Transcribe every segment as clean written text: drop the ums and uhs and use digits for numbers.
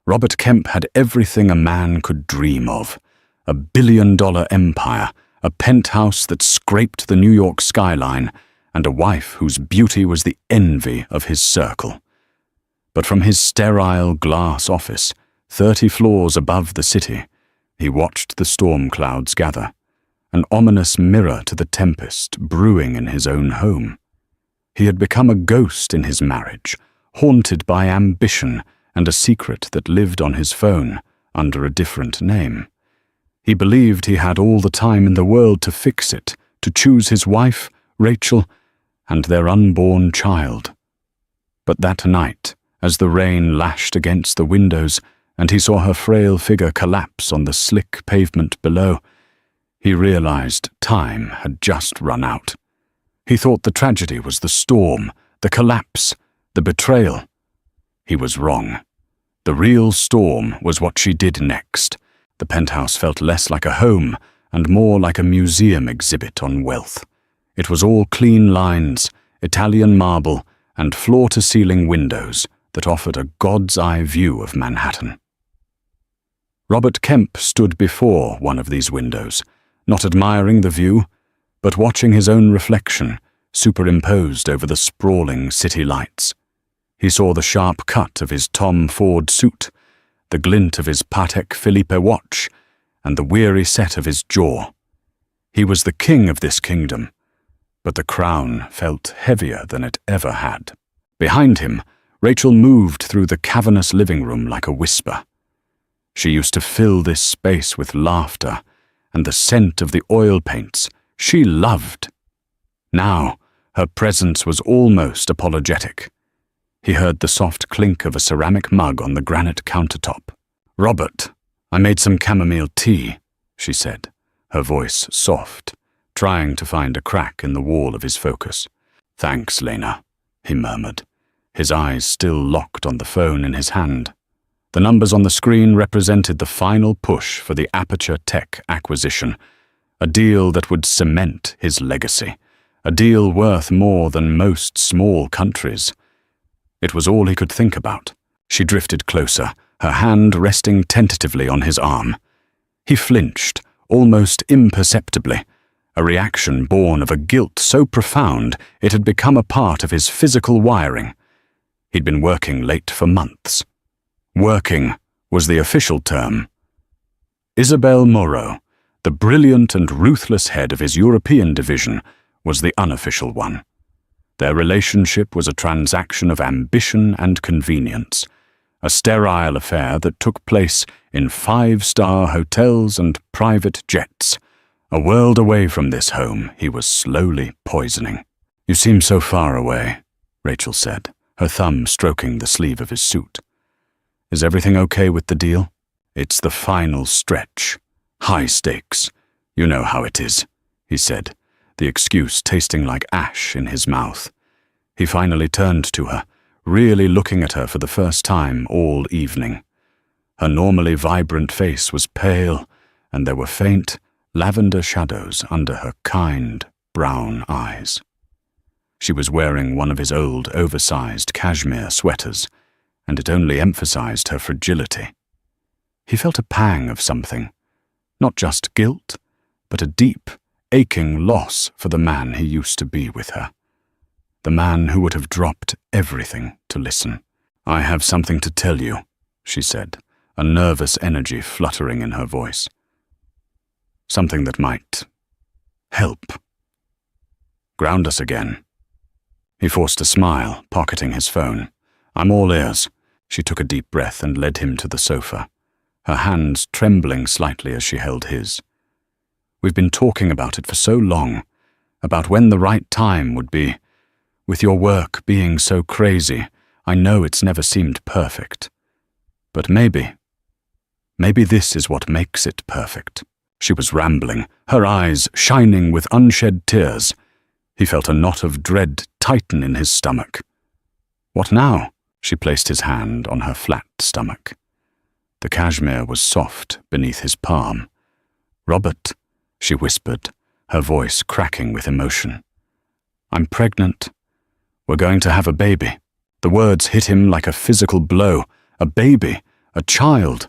Robert Kemp had everything a man could dream of. A billion-dollar empire, a penthouse that scraped the New York skyline, and a wife whose beauty was the envy of his circle. But from his sterile glass office, 30 floors above the city, he watched the storm clouds gather, an ominous mirror to the tempest brewing in his own home. He had become a ghost in his marriage, haunted by ambition and a secret that lived on his phone under a different name. He believed he had all the time in the world to fix it, to choose his wife, Rachel, and their unborn child. But that night, as the rain lashed against the windows and he saw her frail figure collapse on the slick pavement below, he realized time had just run out. He thought the tragedy was the storm, the collapse, the betrayal. He was wrong. The real storm was what she did next. The penthouse felt less like a home and more like a museum exhibit on wealth. It was all clean lines, Italian marble, and floor-to-ceiling windows that offered a god's-eye view of Manhattan. Robert Kemp stood before one of these windows, not admiring the view, but watching his own reflection superimposed over the sprawling city lights. He saw the sharp cut of his Tom Ford suit, the glint of his Patek Philippe watch, and the weary set of his jaw. He was the king of this kingdom, but the crown felt heavier than it ever had. Behind him, Rachel moved through the cavernous living room like a whisper. She used to fill this space with laughter and the scent of the oil paints she loved. Now, her presence was almost apologetic. He heard the soft clink of a ceramic mug on the granite countertop. "Robert, I made some chamomile tea," she said, her voice soft, trying to find a crack in the wall of his focus. "Thanks, Lena," he murmured, his eyes still locked on the phone in his hand. The numbers on the screen represented the final push for the Aperture Tech acquisition, a deal that would cement his legacy, a deal worth more than most small countries. It was all he could think about. She drifted closer, her hand resting tentatively on his arm. He flinched, almost imperceptibly, a reaction born of a guilt so profound it had become a part of his physical wiring. He'd been working late for months. Working was the official term. Isabel Moreau, the brilliant and ruthless head of his European division, was the unofficial one. Their relationship was a transaction of ambition and convenience, a sterile affair that took place in 5-star hotels and private jets. A world away from this home he was slowly poisoning. "You seem so far away," Rachel said, her thumb stroking the sleeve of his suit. "Is everything okay with the deal?" "It's the final stretch. High stakes. You know how it is," he said, the excuse tasting like ash in his mouth. He finally turned to her, really looking at her for the first time all evening. Her normally vibrant face was pale, and there were faint, lavender shadows under her kind, brown eyes. She was wearing one of his old, oversized cashmere sweaters, and it only emphasized her fragility. He felt a pang of something, not just guilt, but a deep, aching loss for the man he used to be with her. The man who would have dropped everything to listen. "I have something to tell you," she said, a nervous energy fluttering in her voice. "Something that might help. Ground us again." He forced a smile, pocketing his phone. "I'm all ears." She took a deep breath and led him to the sofa, her hands trembling slightly as she held his. "We've been talking about it for so long, about when the right time would be. With your work being so crazy, I know it's never seemed perfect. But maybe this is what makes it perfect." She was rambling, her eyes shining with unshed tears. He felt a knot of dread tighten in his stomach. "What now?" She placed his hand on her flat stomach. The cashmere was soft beneath his palm. "Robert," she whispered, her voice cracking with emotion. "I'm pregnant. We're going to have a baby." The words hit him like a physical blow. A baby, a child,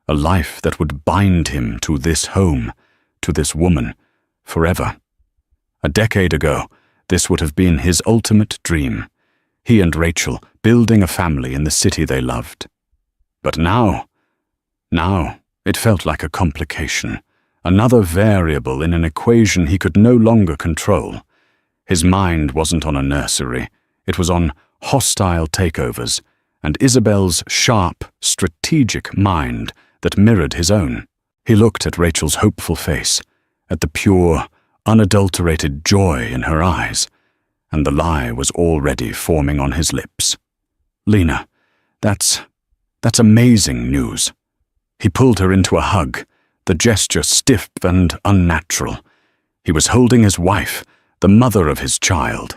a life that would bind him to this home, to this woman, forever. A decade ago, this would have been his ultimate dream. He and Rachel building a family in the city they loved. But now it felt like a complication, another variable in an equation he could no longer control. His mind wasn't on a nursery, it was on hostile takeovers, and Isabel's sharp, strategic mind that mirrored his own. He looked at Rachel's hopeful face, at the pure, unadulterated joy in her eyes, and the lie was already forming on his lips. "Lena, that's amazing news." He pulled her into a hug, the gesture stiff and unnatural. He was holding his wife, the mother of his child,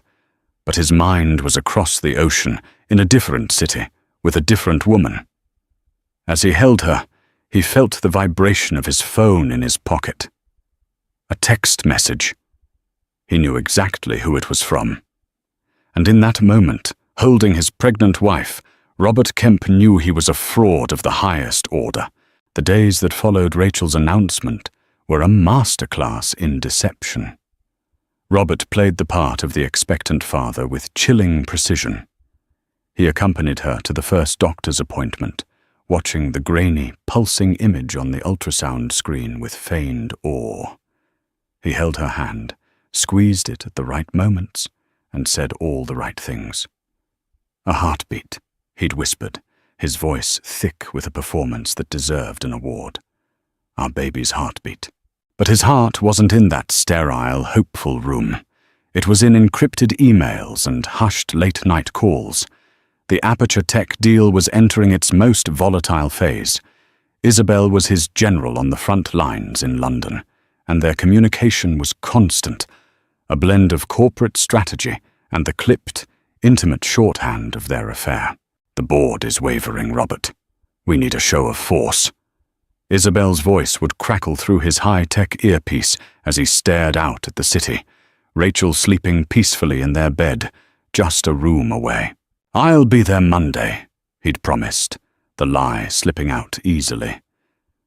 but his mind was across the ocean, in a different city, with a different woman. As he held her, he felt the vibration of his phone in his pocket. A text message. He knew exactly who it was from. And in that moment, holding his pregnant wife, Robert Kemp knew he was a fraud of the highest order. The days that followed Rachel's announcement were a masterclass in deception. Robert played the part of the expectant father with chilling precision. He accompanied her to the first doctor's appointment, watching the grainy, pulsing image on the ultrasound screen with feigned awe. He held her hand, squeezed it at the right moments, and said all the right things. "A heartbeat," he'd whispered, his voice thick with a performance that deserved an award. Our baby's heartbeat. But his heart wasn't in that sterile, hopeful room. It was in encrypted emails and hushed late-night calls. The Aperture Tech deal was entering its most volatile phase. Isabel was his general on the front lines in London, and their communication was constant, a blend of corporate strategy and the clipped, intimate shorthand of their affair. "The board is wavering, Robert. We need a show of force." Isabel's voice would crackle through his high-tech earpiece as he stared out at the city, Rachel sleeping peacefully in their bed, just a room away. "I'll be there Monday," he'd promised, the lie slipping out easily.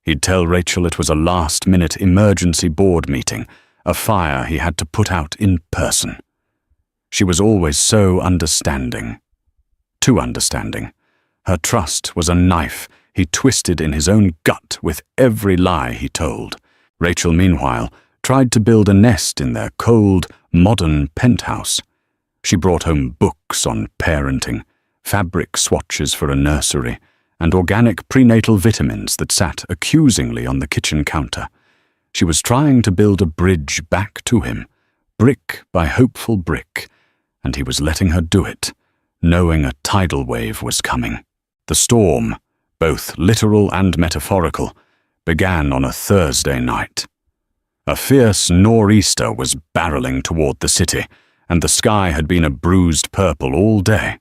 He'd tell Rachel it was a last-minute emergency board meeting, a fire he had to put out in person. She was always so understanding. Too understanding. Her trust was a knife he twisted in his own gut with every lie he told. Rachel, meanwhile, tried to build a nest in their cold, modern penthouse. She brought home books on parenting, fabric swatches for a nursery, and organic prenatal vitamins that sat accusingly on the kitchen counter. She was trying to build a bridge back to him, brick by hopeful brick, and he was letting her do it, knowing a tidal wave was coming. The storm, both literal and metaphorical, began on a Thursday night. A fierce nor'easter was barreling toward the city, and the sky had been a bruised purple all day.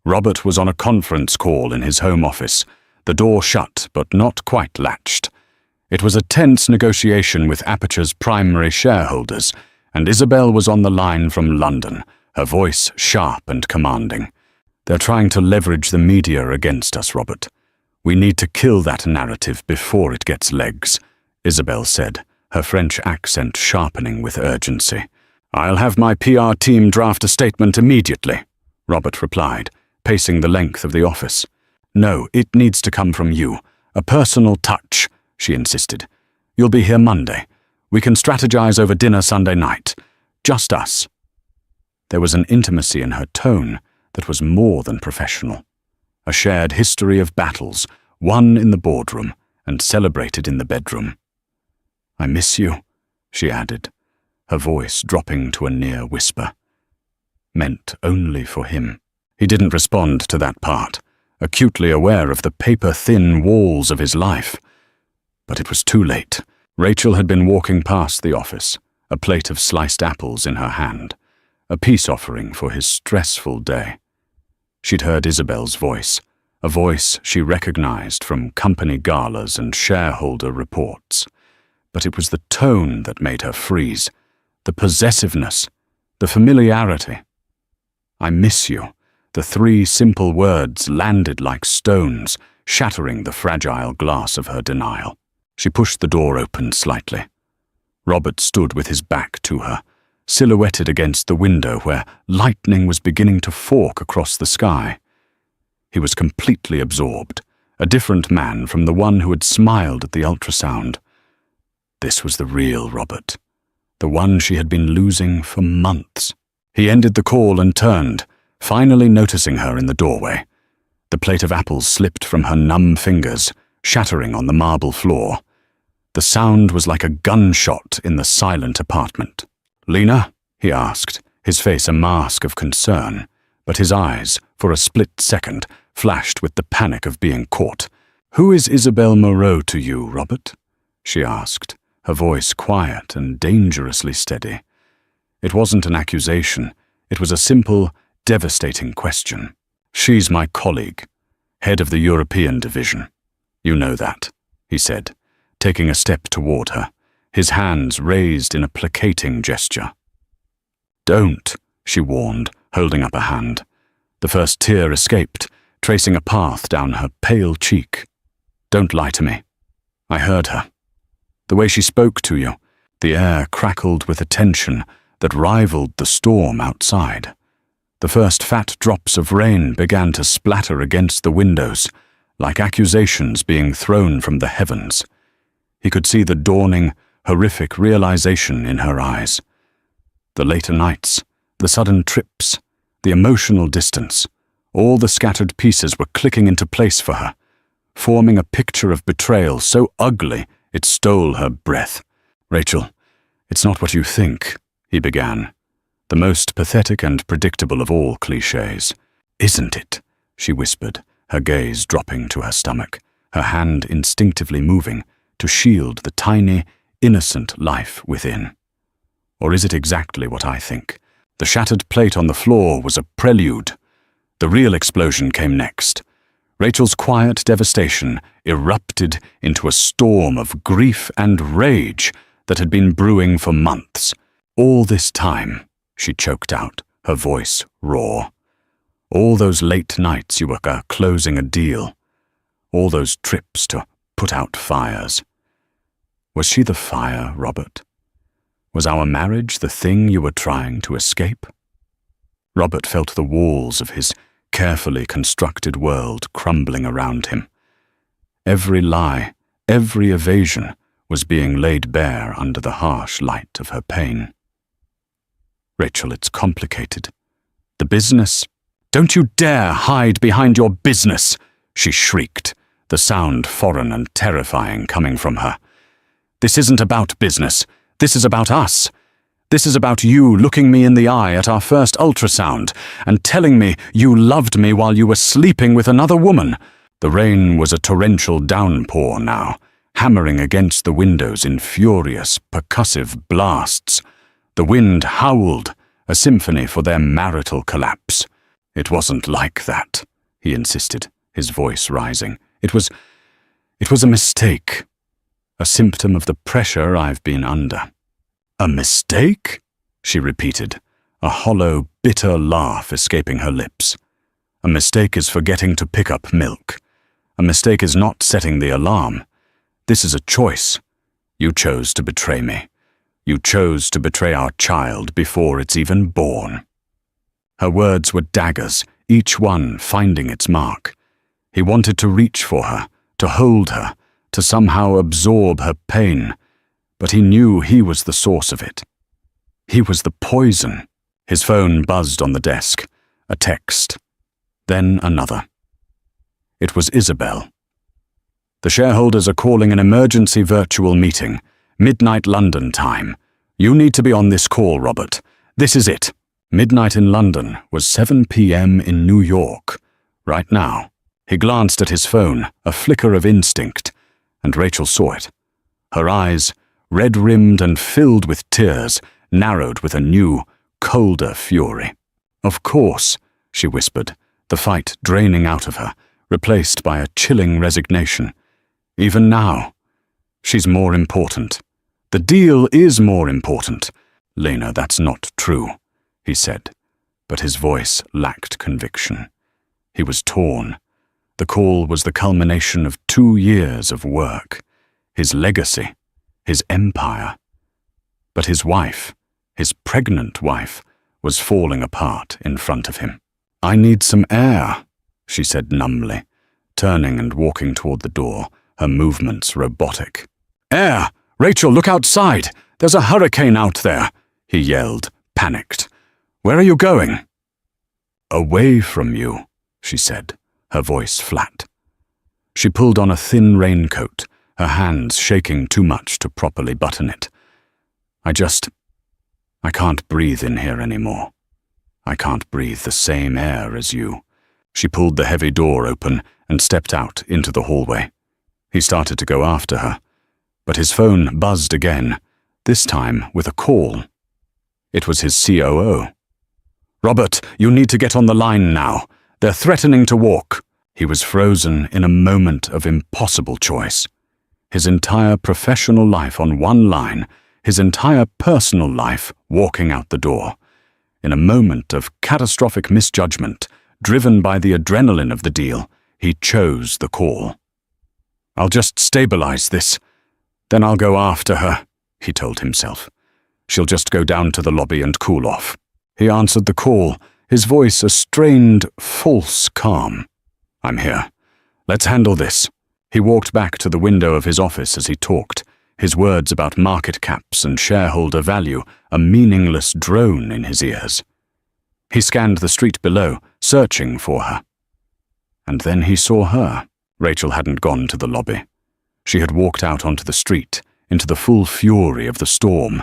Robert was on a conference call in his home office, the door shut but not quite latched. It was a tense negotiation with Aperture's primary shareholders, and Isabel was on the line from London, her voice sharp and commanding. "They're trying to leverage the media against us, Robert. We need to kill that narrative before it gets legs," Isabel said, her French accent sharpening with urgency. "I'll have my PR team draft a statement immediately," Robert replied, pacing the length of the office. "No, it needs to come from you. A personal touch," she insisted. "You'll be here Monday. We can strategize over dinner Sunday night. Just us." There was an intimacy in her tone that was more than professional. A shared history of battles, won in the boardroom and celebrated in the bedroom. "I miss you," she added, her voice dropping to a near whisper. Meant only for him. He didn't respond to that part, acutely aware of the paper-thin walls of his life. But it was too late. Rachel had been walking past the office, a plate of sliced apples in her hand, a peace offering for his stressful day. She'd heard Isabel's voice, a voice she recognized from company galas and shareholder reports. But it was the tone that made her freeze, the possessiveness, the familiarity. "I miss you." The three simple words landed like stones, shattering the fragile glass of her denial. She pushed the door open slightly. Robert stood with his back to her, silhouetted against the window where lightning was beginning to fork across the sky. He was completely absorbed, a different man from the one who had smiled at the ultrasound. This was the real Robert, the one she had been losing for months. He ended the call and turned, finally noticing her in the doorway. The plate of apples slipped from her numb fingers, shattering on the marble floor. The sound was like a gunshot in the silent apartment. "Lena?" he asked, his face a mask of concern, but his eyes, for a split second, flashed with the panic of being caught. "Who is Isabel Moreau to you, Robert?" she asked, her voice quiet and dangerously steady. It wasn't an accusation. It was a simple, devastating question. "She's my colleague, head of the European division. You know that," he said, taking a step toward her, his hands raised in a placating gesture. "Don't," she warned, holding up a hand. The first tear escaped, tracing a path down her pale cheek. "Don't lie to me." I heard her. The way she spoke to you, the air crackled with a tension that rivaled the storm outside. The first fat drops of rain began to splatter against the windows, like accusations being thrown from the heavens. He could see the dawning, horrific realization in her eyes. The later nights, the sudden trips, the emotional distance, all the scattered pieces were clicking into place for her, forming a picture of betrayal so ugly it stole her breath. "Rachel, it's not what you think," he began, the most pathetic and predictable of all clichés. "Isn't it?" she whispered, her gaze dropping to her stomach, her hand instinctively moving to shield the tiny, innocent life within. "Or is it exactly what I think? The shattered plate on the floor was a prelude. The real explosion came next. Rachel's quiet devastation erupted into a storm of grief and rage that had been brewing for months. All this time," she choked out, her voice raw. "All those late nights you were closing a deal. All those trips to put out fires. Was she the fire, Robert? Was our marriage the thing you were trying to escape?" Robert felt the walls of his carefully constructed world crumbling around him. Every lie, every evasion was being laid bare under the harsh light of her pain. "Rachel, it's complicated. The business—" "Don't you dare hide behind your business!" she shrieked, the sound foreign and terrifying coming from her. "This isn't about business. This is about us. This is about you looking me in the eye at our first ultrasound and telling me you loved me while you were sleeping with another woman." The rain was a torrential downpour now, hammering against the windows in furious, percussive blasts. The wind howled, a symphony for their marital collapse. "It wasn't like that," he insisted, his voice rising. It was a mistake, a symptom of the pressure I've been under." "A mistake?" she repeated, a hollow, bitter laugh escaping her lips. "A mistake is forgetting to pick up milk. A mistake is not setting the alarm. This is a choice. You chose to betray me. You chose to betray our child before it's even born." Her words were daggers, each one finding its mark. He wanted to reach for her, to hold her, to somehow absorb her pain, but he knew he was the source of it. He was the poison. His phone buzzed on the desk. A text. Then another. It was Isabel. "The shareholders are calling an emergency virtual meeting. Midnight London time. You need to be on this call, Robert. This is it." Midnight in London was 7 p.m. in New York. Right now. He glanced at his phone, a flicker of instinct, and Rachel saw it. Her eyes, red-rimmed and filled with tears, narrowed with a new, colder fury. "Of course," she whispered, the fight draining out of her, replaced by a chilling resignation. "Even now. She's more important. The deal is more important." "Lena, that's not true," he said, but his voice lacked conviction. He was torn. The call was the culmination of 2 years of work, his legacy, his empire. But his wife, his pregnant wife, was falling apart in front of him. "I need some air," she said numbly, turning and walking toward the door, her movements robotic. "Air! Rachel, look outside! There's a hurricane out there!" he yelled, panicked. "Where are you going?" "Away from you," she said, her voice flat. She pulled on a thin raincoat, her hands shaking too much to properly button it. I can't breathe in here anymore. I can't breathe the same air as you." She pulled the heavy door open and stepped out into the hallway. He started to go after her, but his phone buzzed again, this time with a call. It was his COO. "Robert, you need to get on the line now. They're threatening to walk." He was frozen in a moment of impossible choice. His entire professional life on one line, his entire personal life walking out the door. In a moment of catastrophic misjudgment, driven by the adrenaline of the deal, he chose the call. "I'll just stabilize this. Then I'll go after her," he told himself. "She'll just go down to the lobby and cool off." He answered the call, his voice a strained, false calm. "I'm here. Let's handle this." He walked back to the window of his office as he talked, his words about market caps and shareholder value a meaningless drone in his ears. He scanned the street below, searching for her. And then he saw her. Rachel hadn't gone to the lobby. She had walked out onto the street, into the full fury of the storm.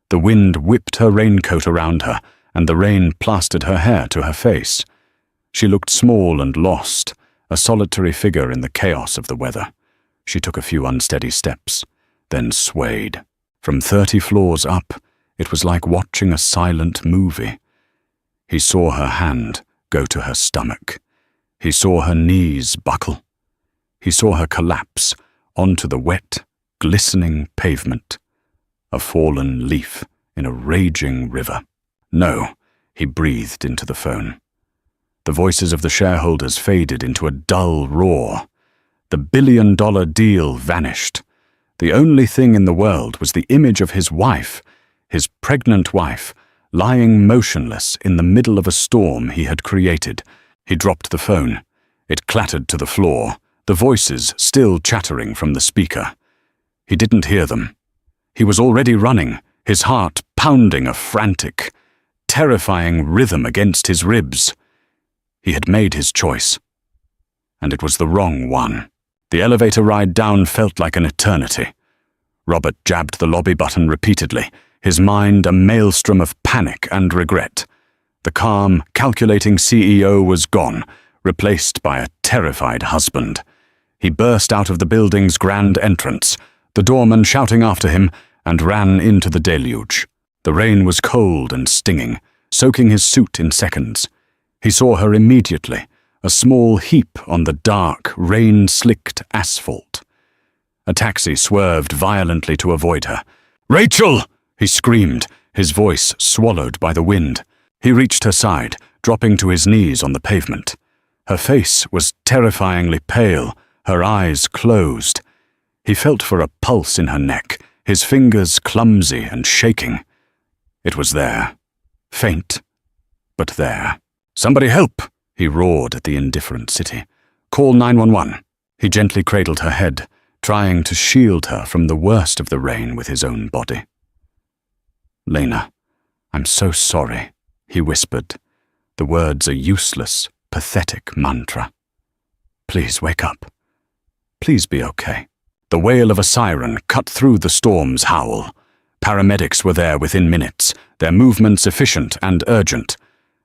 The wind whipped her raincoat around her, and the rain plastered her hair to her face. She looked small and lost, a solitary figure in the chaos of the weather. She took a few unsteady steps, then swayed. From 30 floors up, it was like watching a silent movie. He saw her hand go to her stomach. He saw her knees buckle. He saw her collapse onto the wet, glistening pavement. A fallen leaf in a raging river. "No," he breathed into the phone. The voices of the shareholders faded into a dull roar. The billion-dollar deal vanished. The only thing in the world was the image of his wife, his pregnant wife, lying motionless in the middle of a storm he had created. He dropped the phone. It clattered to the floor, the voices still chattering from the speaker. He didn't hear them. He was already running, his heart pounding a frantic, terrifying rhythm against his ribs. He had made his choice. And it was the wrong one. The elevator ride down felt like an eternity. Robert jabbed the lobby button repeatedly, his mind a maelstrom of panic and regret. The calm, calculating CEO was gone, replaced by a terrified husband. He burst out of the building's grand entrance, the doorman shouting after him, and ran into the deluge. The rain was cold and stinging, soaking his suit in seconds. He saw her immediately, a small heap on the dark, rain-slicked asphalt. A taxi swerved violently to avoid her. "Rachel!" he screamed, his voice swallowed by the wind. He reached her side, dropping to his knees on the pavement. Her face was terrifyingly pale, her eyes closed. He felt for a pulse in her neck, his fingers clumsy and shaking. It was there. Faint, but there. "Somebody help!" he roared at the indifferent city. "Call 911. He gently cradled her head, trying to shield her from the worst of the rain with his own body. "Lena, I'm so sorry," he whispered, the words a useless, pathetic mantra. "Please wake up. Please be okay." The wail of a siren cut through the storm's howl. Paramedics were there within minutes, their movements efficient and urgent.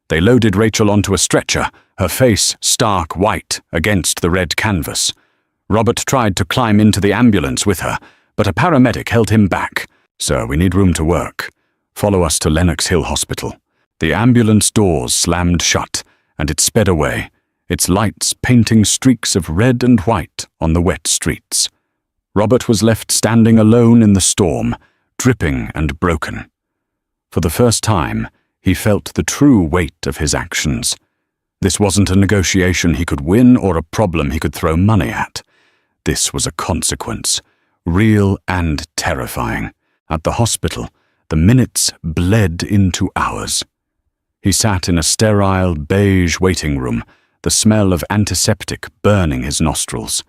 They loaded Rachel onto a stretcher, her face stark white against the red canvas. Robert tried to climb into the ambulance with her, but a paramedic held him back. "Sir, we need room to work. Follow us to Lenox Hill Hospital." The ambulance doors slammed shut, and it sped away, its lights painting streaks of red and white on the wet streets. Robert was left standing alone in the storm, dripping and broken. For the first time, he felt the true weight of his actions. This wasn't a negotiation he could win or a problem he could throw money at. This was a consequence, real and terrifying. At the hospital, the minutes bled into hours. He sat in a sterile, beige waiting room, the smell of antiseptic burning his nostrils.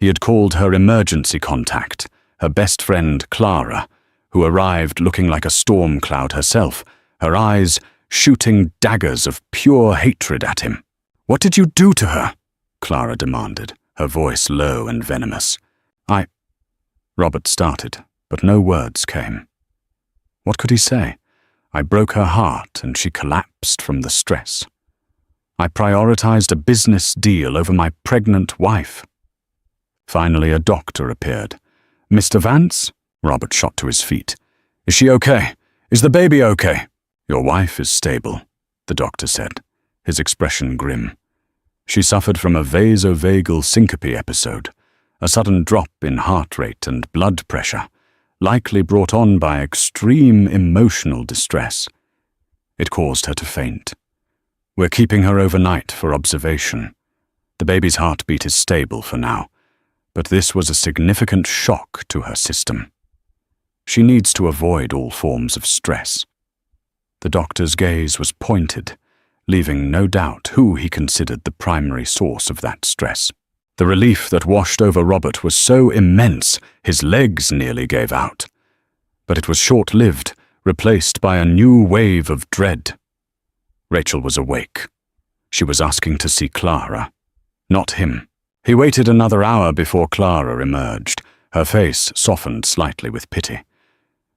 He had called her emergency contact, her best friend Clara, who arrived looking like a storm cloud herself, her eyes shooting daggers of pure hatred at him. "What did you do to her?" Clara demanded, her voice low and venomous. Robert started, but no words came. What could he say? I broke her heart and she collapsed from the stress. I prioritized a business deal over my pregnant wife. Finally, a doctor appeared. "Mr. Vance?" Robert shot to his feet. "Is she okay? Is the baby okay?" "Your wife is stable," the doctor said, his expression grim. "She suffered from a vasovagal syncope episode, a sudden drop in heart rate and blood pressure, likely brought on by extreme emotional distress. It caused her to faint. We're keeping her overnight for observation. The baby's heartbeat is stable for now, but this was a significant shock to her system. She needs to avoid all forms of stress." The doctor's gaze was pointed, leaving no doubt who he considered the primary source of that stress. The relief that washed over Robert was so immense, his legs nearly gave out. But it was short-lived, replaced by a new wave of dread. Rachel was awake. She was asking to see Clara, not him. He waited another hour before Clara emerged, her face softened slightly with pity.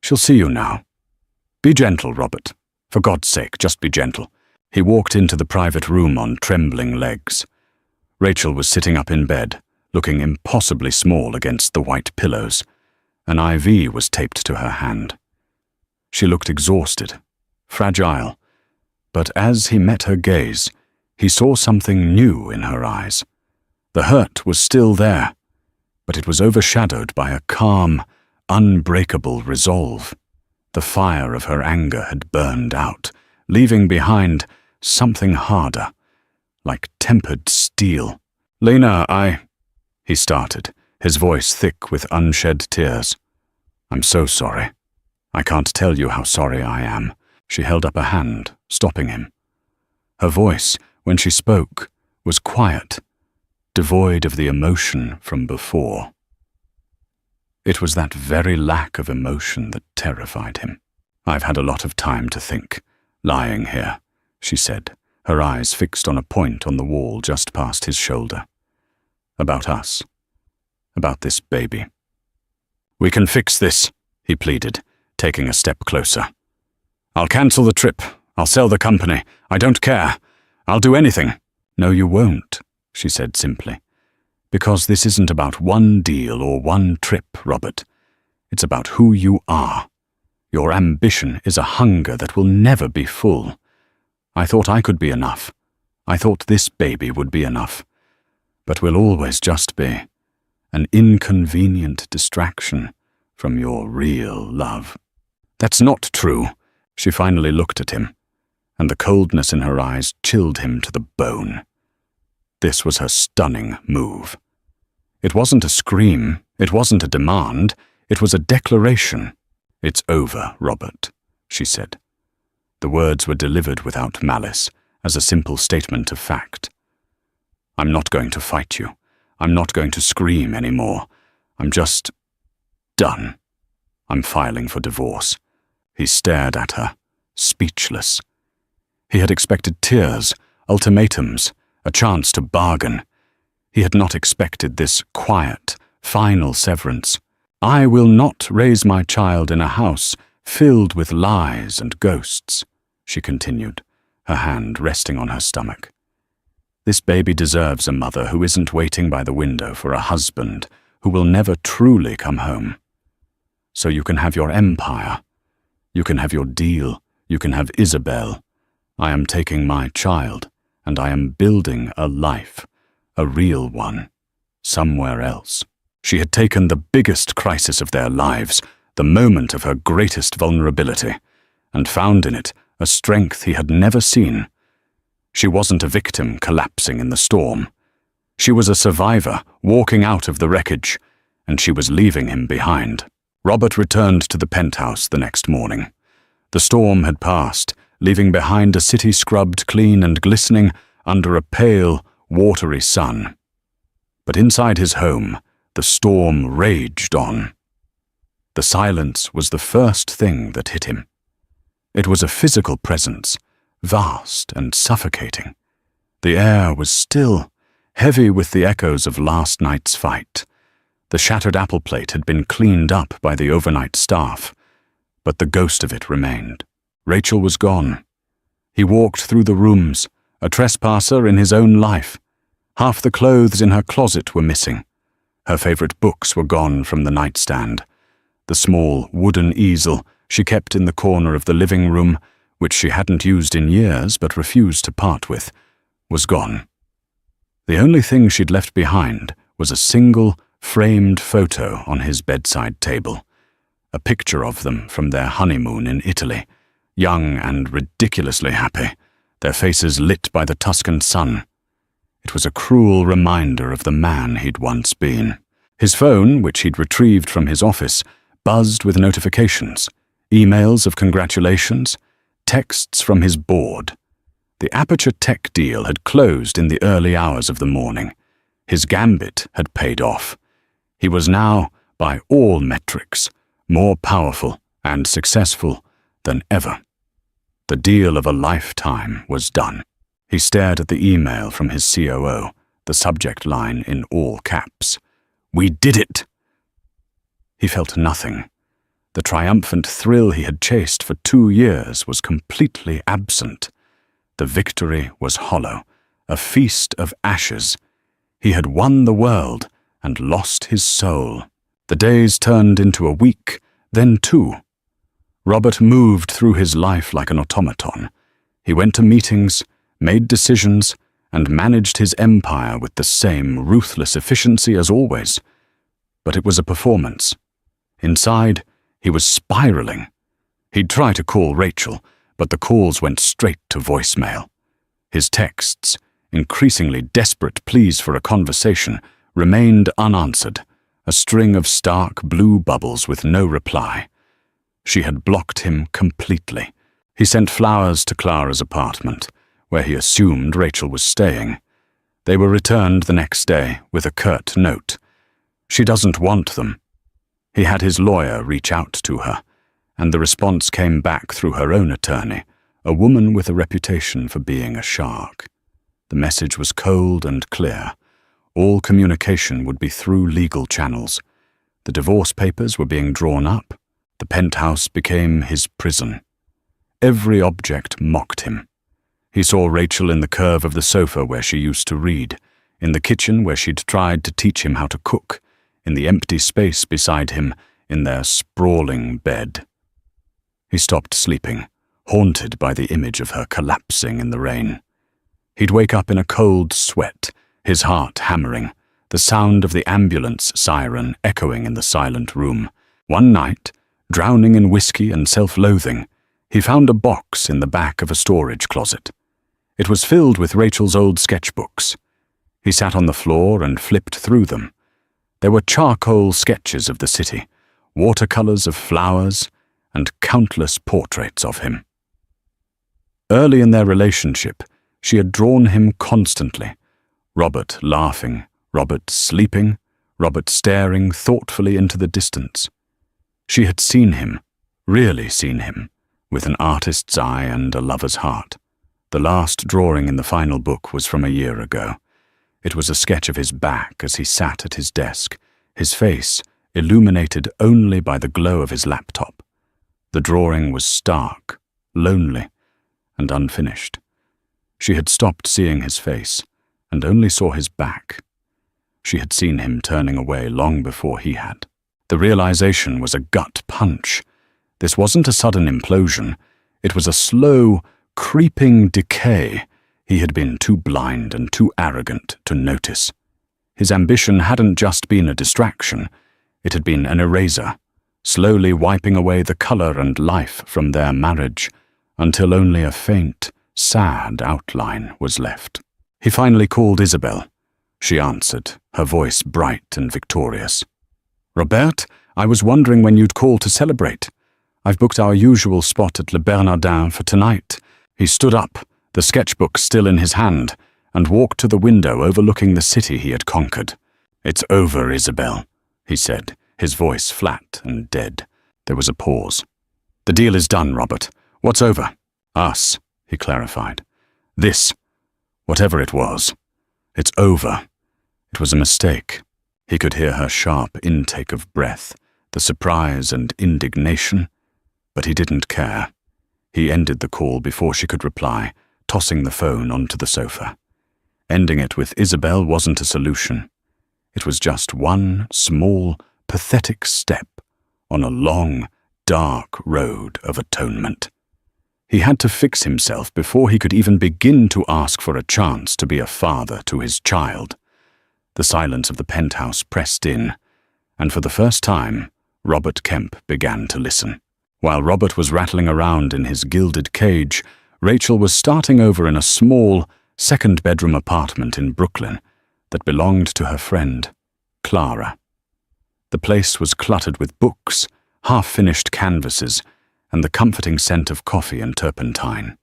"She'll see you now. Be gentle, Robert. For God's sake, just be gentle." He walked into the private room on trembling legs. Rachel was sitting up in bed, looking impossibly small against the white pillows. An IV was taped to her hand. She looked exhausted, fragile, but as he met her gaze, he saw something new in her eyes. The hurt was still there, but it was overshadowed by a calm, unbreakable resolve. The fire of her anger had burned out, leaving behind something harder, like tempered steel. "Lena, he started, his voice thick with unshed tears. "I'm so sorry. I can't tell you how sorry I am." She held up a hand, stopping him. Her voice, when she spoke, was quiet, devoid of the emotion from before. It was that very lack of emotion that terrified him. "I've had a lot of time to think, lying here," she said, her eyes fixed on a point on the wall just past his shoulder. "About us. About this baby." "We can fix this," he pleaded, taking a step closer. "I'll cancel the trip. I'll sell the company. I don't care. I'll do anything." "No, you won't," she said simply. "Because this isn't about one deal or one trip, Robert. It's about who you are. Your ambition is a hunger that will never be full. I thought I could be enough. I thought this baby would be enough. But we'll always just be an inconvenient distraction from your real love." "That's not true." She finally looked at him, and the coldness in her eyes chilled him to the bone. This was her stunning move. It wasn't a scream, it wasn't a demand, it was a declaration. "It's over, Robert," she said. The words were delivered without malice, as a simple statement of fact. "I'm not going to fight you. I'm not going to scream anymore. I'm just done. I'm filing for divorce." He stared at her, speechless. He had expected tears, ultimatums, a chance to bargain. He had not expected this quiet, final severance. "I will not raise my child in a house filled with lies and ghosts," she continued, her hand resting on her stomach. "This baby deserves a mother who isn't waiting by the window for a husband who will never truly come home. So you can have your empire. You can have your deal. You can have Isabel. I am taking my child, and I am building a life, a real one, somewhere else." She had taken the biggest crisis of their lives, the moment of her greatest vulnerability, and found in it a strength he had never seen. She wasn't a victim collapsing in the storm. She was a survivor walking out of the wreckage, and she was leaving him behind. Robert returned to the penthouse the next morning. The storm had passed, leaving behind a city scrubbed clean and glistening under a pale, watery sun. But inside his home, the storm raged on. The silence was the first thing that hit him. It was a physical presence, vast and suffocating. The air was still, heavy with the echoes of last night's fight. The shattered apple plate had been cleaned up by the overnight staff, but the ghost of it remained. Rachel was gone. He walked through the rooms, a trespasser in his own life. Half the clothes in her closet were missing. Her favorite books were gone from the nightstand. The small wooden easel she kept in the corner of the living room, which she hadn't used in years but refused to part with, was gone. The only thing she'd left behind was a single, framed photo on his bedside table, a picture of them from their honeymoon in Italy, young and ridiculously happy, their faces lit by the Tuscan sun. It was a cruel reminder of the man he'd once been. His phone, which he'd retrieved from his office, buzzed with notifications, emails of congratulations, texts from his board. The Aperture Tech deal had closed in the early hours of the morning. His gambit had paid off. He was now, by all metrics, more powerful and successful than ever. The deal of a lifetime was done. He stared at the email from his COO, the subject line in all caps. "We did it!" He felt nothing. The triumphant thrill he had chased for 2 years was completely absent. The victory was hollow, a feast of ashes. He had won the world and lost his soul. The days turned into a week, then 2. Robert moved through his life like an automaton. He went to meetings, made decisions, and managed his empire with the same ruthless efficiency as always. But it was a performance. Inside, he was spiraling. He'd try to call Rachel, but the calls went straight to voicemail. His texts, increasingly desperate pleas for a conversation, remained unanswered, a string of stark blue bubbles with no reply. She had blocked him completely. He sent flowers to Clara's apartment, where he assumed Rachel was staying. They were returned the next day with a curt note. "She doesn't want them." He had his lawyer reach out to her, and the response came back through her own attorney, a woman with a reputation for being a shark. The message was cold and clear. All communication would be through legal channels. The divorce papers were being drawn up. The penthouse became his prison. Every object mocked him. He saw Rachel in the curve of the sofa where she used to read, in the kitchen where she'd tried to teach him how to cook, in the empty space beside him in their sprawling bed. He stopped sleeping, haunted by the image of her collapsing in the rain. He'd wake up in a cold sweat, his heart hammering, the sound of the ambulance siren echoing in the silent room. One night, drowning in whiskey and self-loathing, he found a box in the back of a storage closet. It was filled with Rachel's old sketchbooks. He sat on the floor and flipped through them. There were charcoal sketches of the city, watercolors of flowers, and countless portraits of him. Early in their relationship, she had drawn him constantly. Robert laughing, Robert sleeping, Robert staring thoughtfully into the distance. She had seen him, really seen him, with an artist's eye and a lover's heart. The last drawing in the final book was from a year ago. It was a sketch of his back as he sat at his desk, his face illuminated only by the glow of his laptop. The drawing was stark, lonely, and unfinished. She had stopped seeing his face and only saw his back. She had seen him turning away long before he had. The realization was a gut punch. This wasn't a sudden implosion. It was a slow, creeping decay he had been too blind and too arrogant to notice. His ambition hadn't just been a distraction. It had been an eraser, slowly wiping away the color and life from their marriage, until only a faint, sad outline was left. He finally called Isabel. She answered, her voice bright and victorious. "Robert, I was wondering when you'd call to celebrate. I've booked our usual spot at Le Bernardin for tonight." He stood up, the sketchbook still in his hand, and walked to the window overlooking the city he had conquered. "It's over, Isabel," he said, his voice flat and dead. There was a pause. "The deal is done, Robert. What's over?" "Us," he clarified. "This, whatever it was. It's over. It was a mistake." He could hear her sharp intake of breath, the surprise and indignation, but he didn't care. He ended the call before she could reply, tossing the phone onto the sofa. Ending it with Isabel wasn't a solution. It was just one small, pathetic step on a long, dark road of atonement. He had to fix himself before he could even begin to ask for a chance to be a father to his child. The silence of the penthouse pressed in, and for the first time, Robert Kemp began to listen. While Robert was rattling around in his gilded cage, Rachel was starting over in a small, second-bedroom apartment in Brooklyn that belonged to her friend, Clara. The place was cluttered with books, half-finished canvases, and the comforting scent of coffee and turpentine.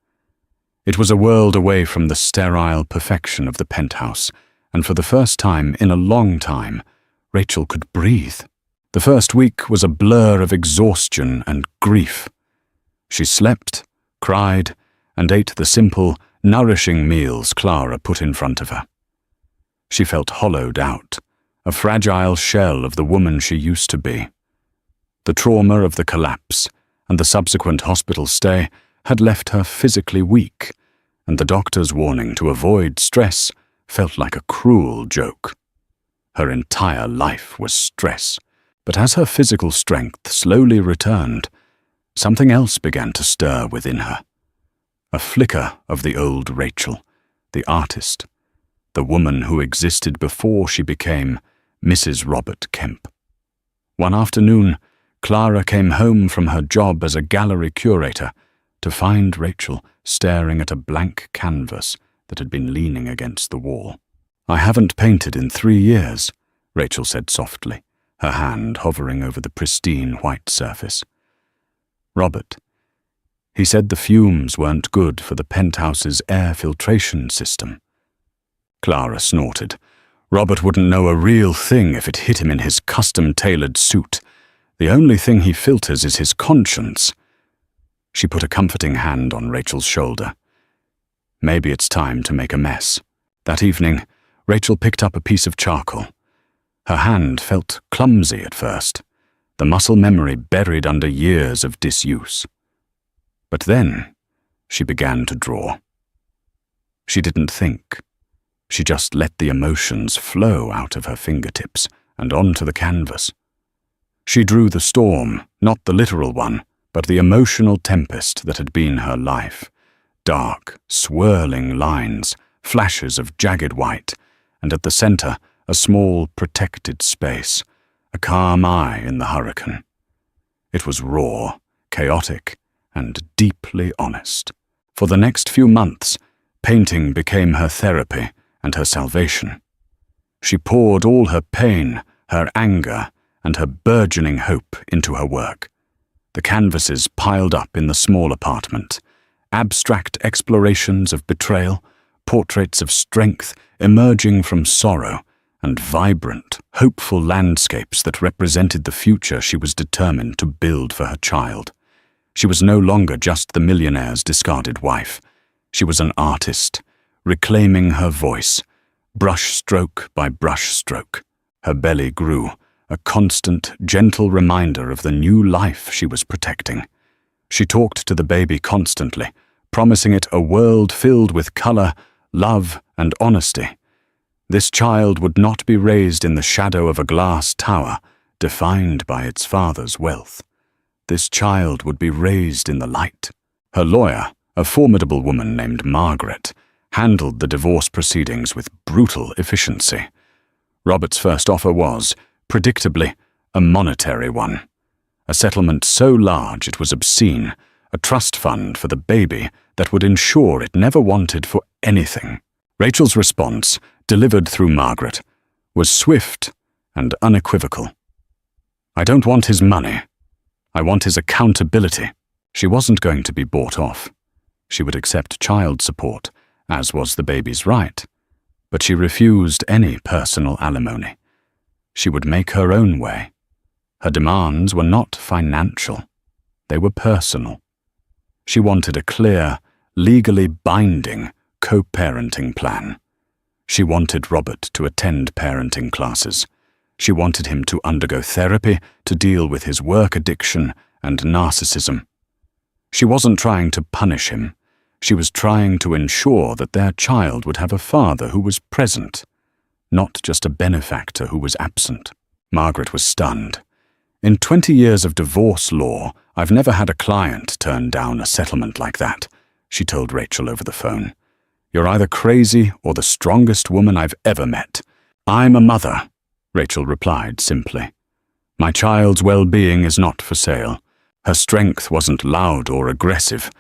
It was a world away from the sterile perfection of the penthouse, and for the first time in a long time, Rachel could breathe. The first week was a blur of exhaustion and grief. She slept, cried, and ate the simple, nourishing meals Clara put in front of her. She felt hollowed out, a fragile shell of the woman she used to be. The trauma of the collapse and the subsequent hospital stay had left her physically weak, and the doctor's warning to avoid stress felt like a cruel joke. Her entire life was stress, but as her physical strength slowly returned, something else began to stir within her. A flicker of the old Rachel, the artist, the woman who existed before she became Mrs. Robert Kemp. One afternoon, Clara came home from her job as a gallery curator to find Rachel staring at a blank canvas that had been leaning against the wall. "I haven't painted in 3 years," Rachel said softly, her hand hovering over the pristine white surface. "Robert, he said the fumes weren't good for the penthouse's air filtration system." Clara snorted. "Robert wouldn't know a real thing if it hit him in his custom-tailored suit. The only thing he filters is his conscience." She put a comforting hand on Rachel's shoulder. "Maybe it's time to make a mess." That evening, Rachel picked up a piece of charcoal. Her hand felt clumsy at first, the muscle memory buried under years of disuse. But then, she began to draw. She didn't think. She just let the emotions flow out of her fingertips and onto the canvas. She drew the storm, not the literal one, but the emotional tempest that had been her life. Dark, swirling lines, flashes of jagged white, and at the center, a small, protected space, a calm eye in the hurricane. It was raw, chaotic, and deeply honest. For the next few months, painting became her therapy and her salvation. She poured all her pain, her anger, and her burgeoning hope into her work. The canvases piled up in the small apartment, abstract explorations of betrayal, portraits of strength emerging from sorrow, and vibrant, hopeful landscapes that represented the future she was determined to build for her child. She was no longer just the millionaire's discarded wife. She was an artist, reclaiming her voice, brushstroke by brushstroke. Her belly grew, a constant, gentle reminder of the new life she was protecting. She talked to the baby constantly, promising it a world filled with color, love, and honesty. This child would not be raised in the shadow of a glass tower, defined by its father's wealth. This child would be raised in the light. Her lawyer, a formidable woman named Margaret, handled the divorce proceedings with brutal efficiency. Robert's first offer was, predictably, a monetary one. A settlement so large it was obscene, a trust fund for the baby that would ensure it never wanted for anything. Rachel's response, delivered through Margaret, was swift and unequivocal. "I don't want his money. I want his accountability." She wasn't going to be bought off. She would accept child support, as was the baby's right, but she refused any personal alimony. She would make her own way. Her demands were not financial. They were personal. She wanted a clear, legally binding co-parenting plan. She wanted Robert to attend parenting classes. She wanted him to undergo therapy to deal with his work addiction and narcissism. She wasn't trying to punish him. She was trying to ensure that their child would have a father who was present, not just a benefactor who was absent. Margaret was stunned. "In 20 years of divorce law, I've never had a client turn down a settlement like that," she told Rachel over the phone. "You're either crazy or the strongest woman I've ever met." "I'm a mother," Rachel replied simply. "My child's well-being is not for sale." Her strength wasn't loud or aggressive.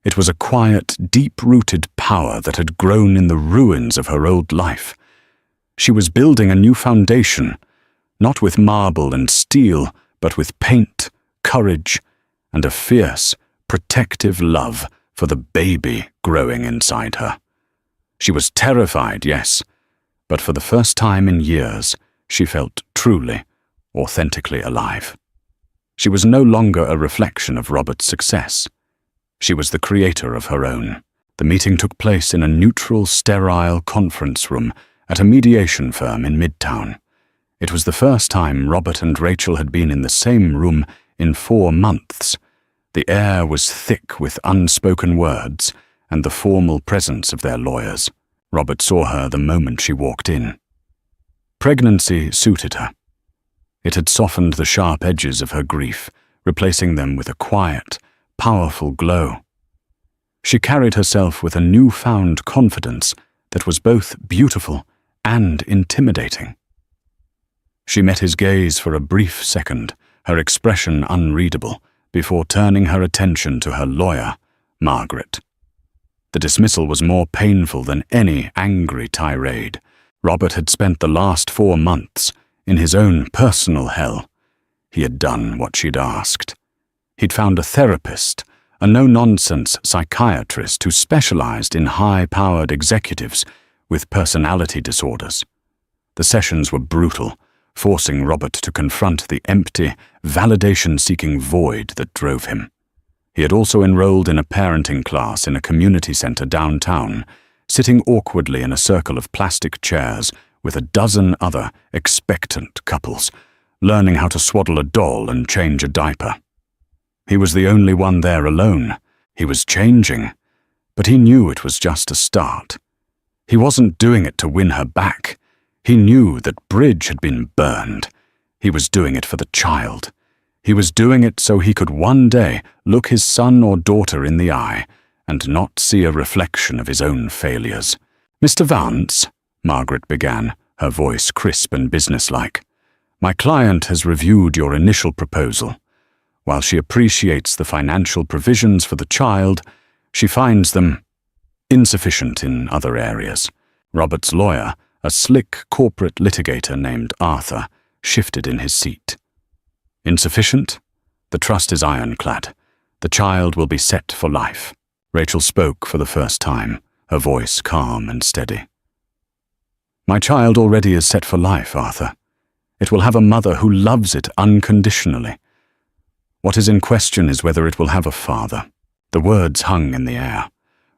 It was a quiet, deep-rooted power that had grown in the ruins of her old life. She was building a new foundation, not with marble and steel, but with paint, courage, and a fierce, protective love for the baby growing inside her. She was terrified, yes, but for the first time in years, she felt truly, authentically alive. She was no longer a reflection of Robert's success. She was the creator of her own. The meeting took place in a neutral, sterile conference room at a mediation firm in Midtown. It was the first time Robert and Rachel had been in the same room in 4 months. The air was thick with unspoken words and the formal presence of their lawyers. Robert saw her the moment she walked in. Pregnancy suited her. It had softened the sharp edges of her grief, replacing them with a quiet, powerful glow. She carried herself with a newfound confidence that was both beautiful and intimidating. She met his gaze for a brief second, her expression unreadable, before turning her attention to her lawyer, Margaret. The dismissal was more painful than any angry tirade. Robert had spent the last 4 months in his own personal hell. He had done what she'd asked. He'd found a therapist, a no-nonsense psychiatrist who specialized in high-powered executives with personality disorders. The sessions were brutal, forcing Robert to confront the empty, validation-seeking void that drove him. He had also enrolled in a parenting class in a community center downtown, sitting awkwardly in a circle of plastic chairs with a dozen other expectant couples, learning how to swaddle a doll and change a diaper. He was the only one there alone. He was changing, but he knew it was just a start. He wasn't doing it to win her back. He knew that bridge had been burned. He was doing it for the child. He was doing it so he could one day look his son or daughter in the eye and not see a reflection of his own failures. "Mr. Vance," Margaret began, her voice crisp and businesslike, "my client has reviewed your initial proposal. While she appreciates the financial provisions for the child, she finds them insufficient in other areas." Robert's lawyer, a slick corporate litigator named Arthur, shifted in his seat. "Insufficient? The trust is ironclad. The child will be set for life." Rachel spoke for the first time, her voice calm and steady. "My child already is set for life, Arthur. It will have a mother who loves it unconditionally. What is in question is whether it will have a father." The words hung in the air.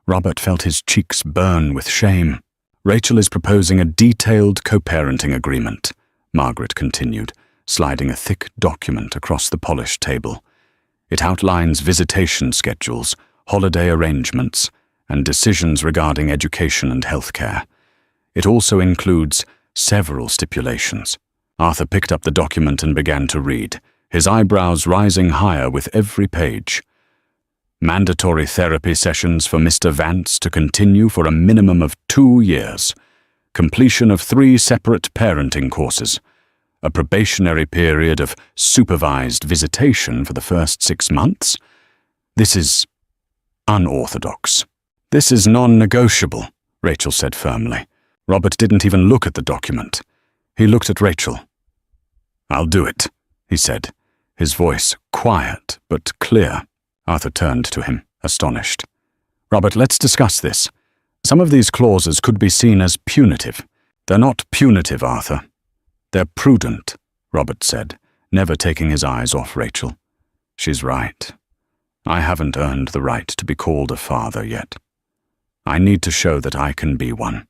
Robert felt his cheeks burn with shame. "Rachel is proposing a detailed co-parenting agreement," Margaret continued, sliding a thick document across the polished table. "It outlines visitation schedules, holiday arrangements, and decisions regarding education and healthcare. It also includes several stipulations." Arthur picked up the document and began to read, his eyebrows rising higher with every page. "Mandatory therapy sessions for Mr. Vance to continue for a minimum of 2 years. Completion of 3 separate parenting courses. A probationary period of supervised visitation for the first 6 months. This is unorthodox. This is non-negotiable, Rachel said firmly. Robert didn't even look at the document. He looked at Rachel. I'll do it, he said, his voice quiet but clear. Arthur turned to him, astonished. Robert, let's discuss this. Some of these clauses could be seen as punitive. They're not punitive, Arthur. They're prudent, Robert said, never taking his eyes off Rachel. She's right. I haven't earned the right to be called a father yet. I need to show that I can be one.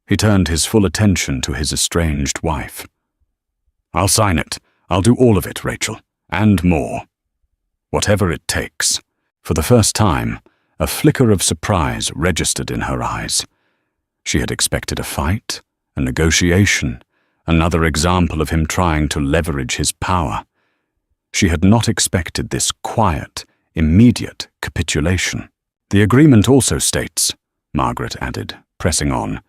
He turned his full attention to his estranged wife. I'll sign it. I'll do all of it, Rachel, and more. Whatever it takes. For the first time, a flicker of surprise registered in her eyes. She had expected a fight, a negotiation, another example of him trying to leverage his power. She had not expected this quiet, immediate capitulation. The agreement also states, Margaret added, pressing on,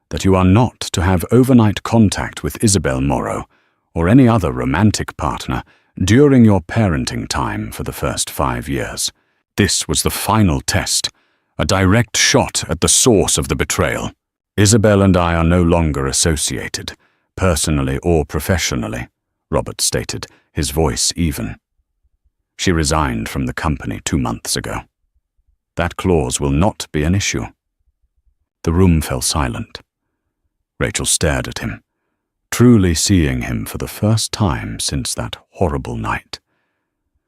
that you are not to have overnight contact with Isabel Morrow or any other romantic partner during your parenting time for the first 5 years. This was the final test, a direct shot at the source of the betrayal. Isabel and I are no longer associated, personally or professionally, Robert stated, his voice even. She resigned from the company 2 months ago. That clause will not be an issue. The room fell silent. Rachel stared at him, truly seeing him for the first time since that horrible night.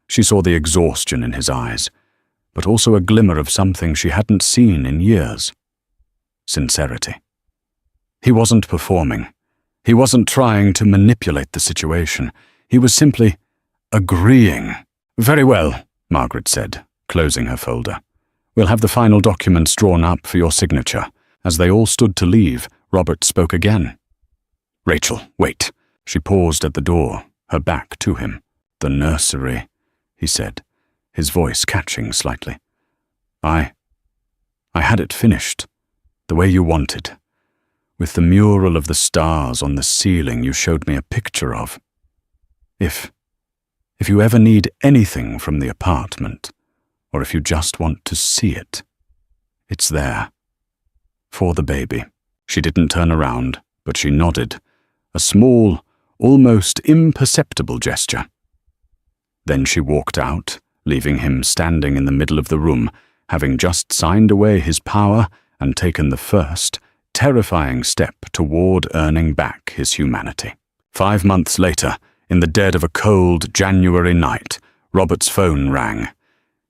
She saw the exhaustion in his eyes, but also a glimmer of something she hadn't seen in years. Sincerity. He wasn't performing. He wasn't trying to manipulate the situation. He was simply agreeing. Very well, Margaret said, closing her folder. We'll have the final documents drawn up for your signature. As they all stood to leave, Robert spoke again. Rachel, wait. She paused at the door, her back to him. The nursery, he said, his voice catching slightly. I had it finished, the way you wanted, with the mural of the stars on the ceiling you showed me a picture of. If you ever need anything from the apartment, or if you just want to see it, it's there. For the baby. She didn't turn around, but she nodded, a small, almost imperceptible gesture. Then she walked out, leaving him standing in the middle of the room, having just signed away his power and taken the first, terrifying step toward earning back his humanity. 5 months later, in the dead of a cold January night, Robert's phone rang.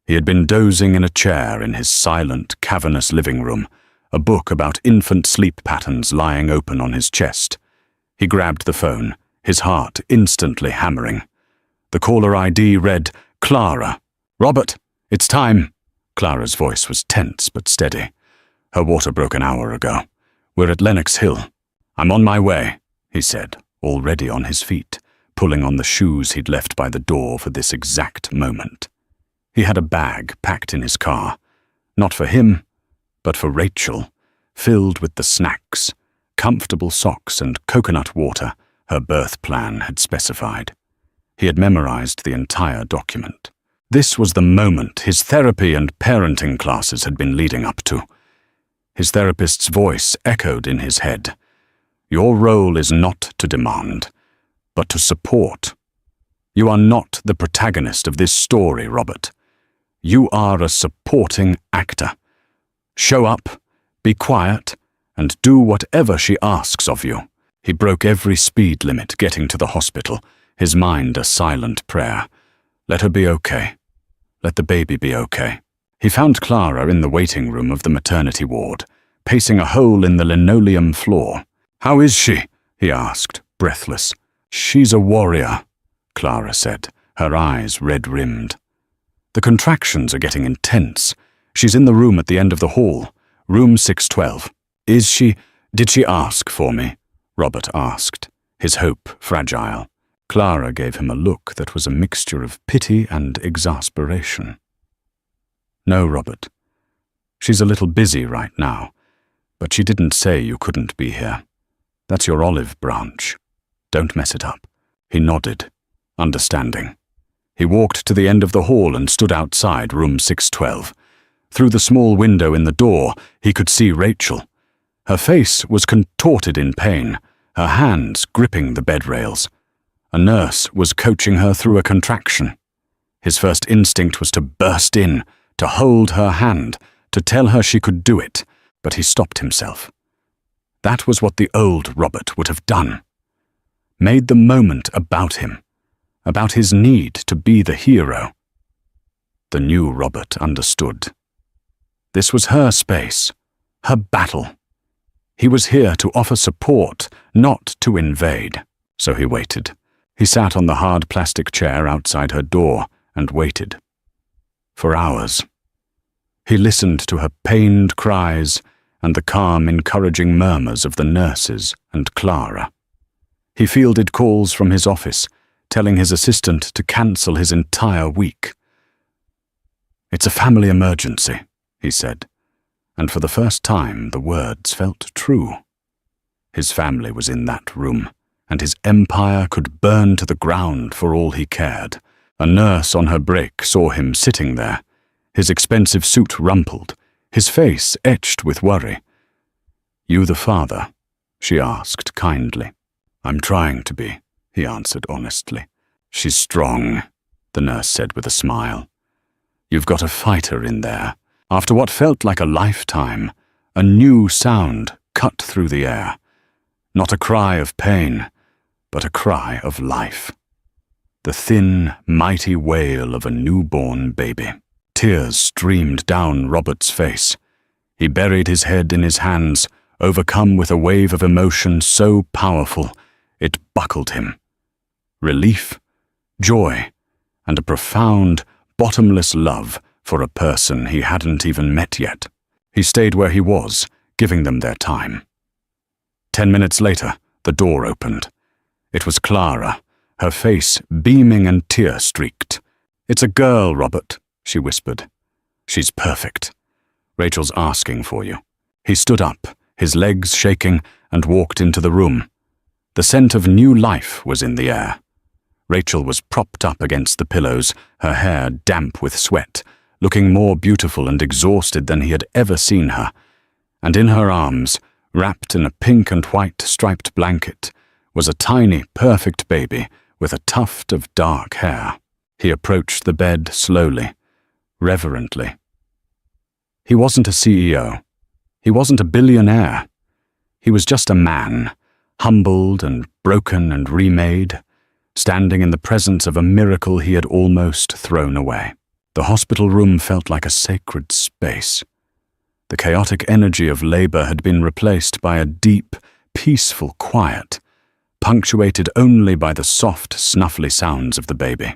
He had been dozing in a chair in his silent, cavernous living room, a book about infant sleep patterns lying open on his chest. He grabbed the phone, his heart instantly hammering. The caller ID read, Clara. Robert, it's time. Clara's voice was tense but steady. Her water broke an hour ago. We're at Lenox Hill. I'm on my way, he said, already on his feet, pulling on the shoes he'd left by the door for this exact moment. He had a bag packed in his car, not for him, but for Rachel, filled with the snacks, comfortable socks and coconut water her birth plan had specified. He had memorized the entire document. This was the moment his therapy and parenting classes had been leading up to. His therapist's voice echoed in his head. Your role is not to demand, but to support. You are not the protagonist of this story, Robert. You are a supporting actor. Show up, be quiet, and do whatever she asks of you. He broke every speed limit getting to the hospital, his mind a silent prayer. Let her be okay. Let the baby be okay. He found Clara in the waiting room of the maternity ward, pacing a hole in the linoleum floor. How is she? He asked, breathless. She's a warrior, Clara said, her eyes red-rimmed. The contractions are getting intense. She's in the room at the end of the hall, room 612. Did she ask for me? Robert asked, his hope fragile. Clara gave him a look that was a mixture of pity and exasperation. No, Robert. She's a little busy right now, but she didn't say you couldn't be here. That's your olive branch. Don't mess it up. He nodded, understanding. He walked to the end of the hall and stood outside room 612. Through the small window in the door, he could see Rachel. Her face was contorted in pain, her hands gripping the bed rails. A nurse was coaching her through a contraction. His first instinct was to burst in, to hold her hand, to tell her she could do it, but he stopped himself. That was what the old Robert would have done. Made the moment about him, about his need to be the hero. The new Robert understood. This was her space, her battle. He was here to offer support, not to invade. So he waited. He sat on the hard plastic chair outside her door and waited. For hours. He listened to her pained cries and the calm, encouraging murmurs of the nurses and Clara. He fielded calls from his office, telling his assistant to cancel his entire week. "It's a family emergency," he said, and for the first time the words felt true. His family was in that room, and his empire could burn to the ground for all he cared. A nurse on her break saw him sitting there, his expensive suit rumpled, his face etched with worry. "You the father?" she asked kindly. "I'm trying to be," he answered honestly. "She's strong," the nurse said with a smile. "You've got a fighter in there." After what felt like a lifetime, a new sound cut through the air. Not a cry of pain, but a cry of life. The thin, mighty wail of a newborn baby. Tears streamed down Robert's face. He buried his head in his hands, overcome with a wave of emotion so powerful it buckled him. Relief, joy, and a profound, bottomless love for a person he hadn't even met yet. He stayed where he was, giving them their time. 10 minutes later, the door opened. It was Clara, her face beaming and tear-streaked. "It's a girl, Robert," she whispered. "She's perfect. Rachel's asking for you." He stood up, his legs shaking, and walked into the room. The scent of new life was in the air. Rachel was propped up against the pillows, her hair damp with sweat, looking more beautiful and exhausted than he had ever seen her. And in her arms, wrapped in a pink and white striped blanket, was a tiny, perfect baby with a tuft of dark hair. He approached the bed slowly, reverently. He wasn't a CEO. He wasn't a billionaire. He was just a man, humbled and broken and remade, standing in the presence of a miracle he had almost thrown away. The hospital room felt like a sacred space. The chaotic energy of labor had been replaced by a deep, peaceful quiet, punctuated only by the soft, snuffly sounds of the baby.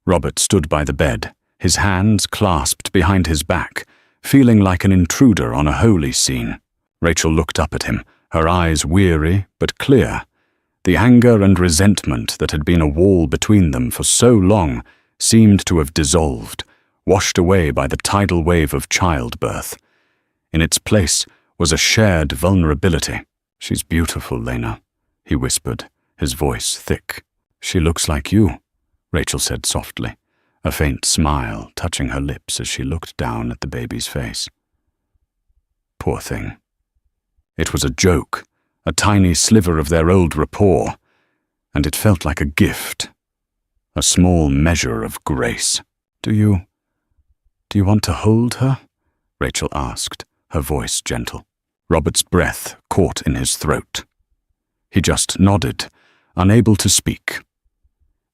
Robert stood by the bed, his hands clasped behind his back, feeling like an intruder on a holy scene. Rachel looked up at him, her eyes weary but clear. The anger and resentment that had been a wall between them for so long seemed to have dissolved, washed away by the tidal wave of childbirth. In its place was a shared vulnerability. "She's beautiful, Lena," he whispered, his voice thick. "She looks like you," Rachel said softly, a faint smile touching her lips as she looked down at the baby's face. Poor thing. It was a joke, a tiny sliver of their old rapport, and it felt like a gift, a small measure of grace. Do you want to hold her?" Rachel asked, her voice gentle. Robert's breath caught in his throat. He just nodded, unable to speak.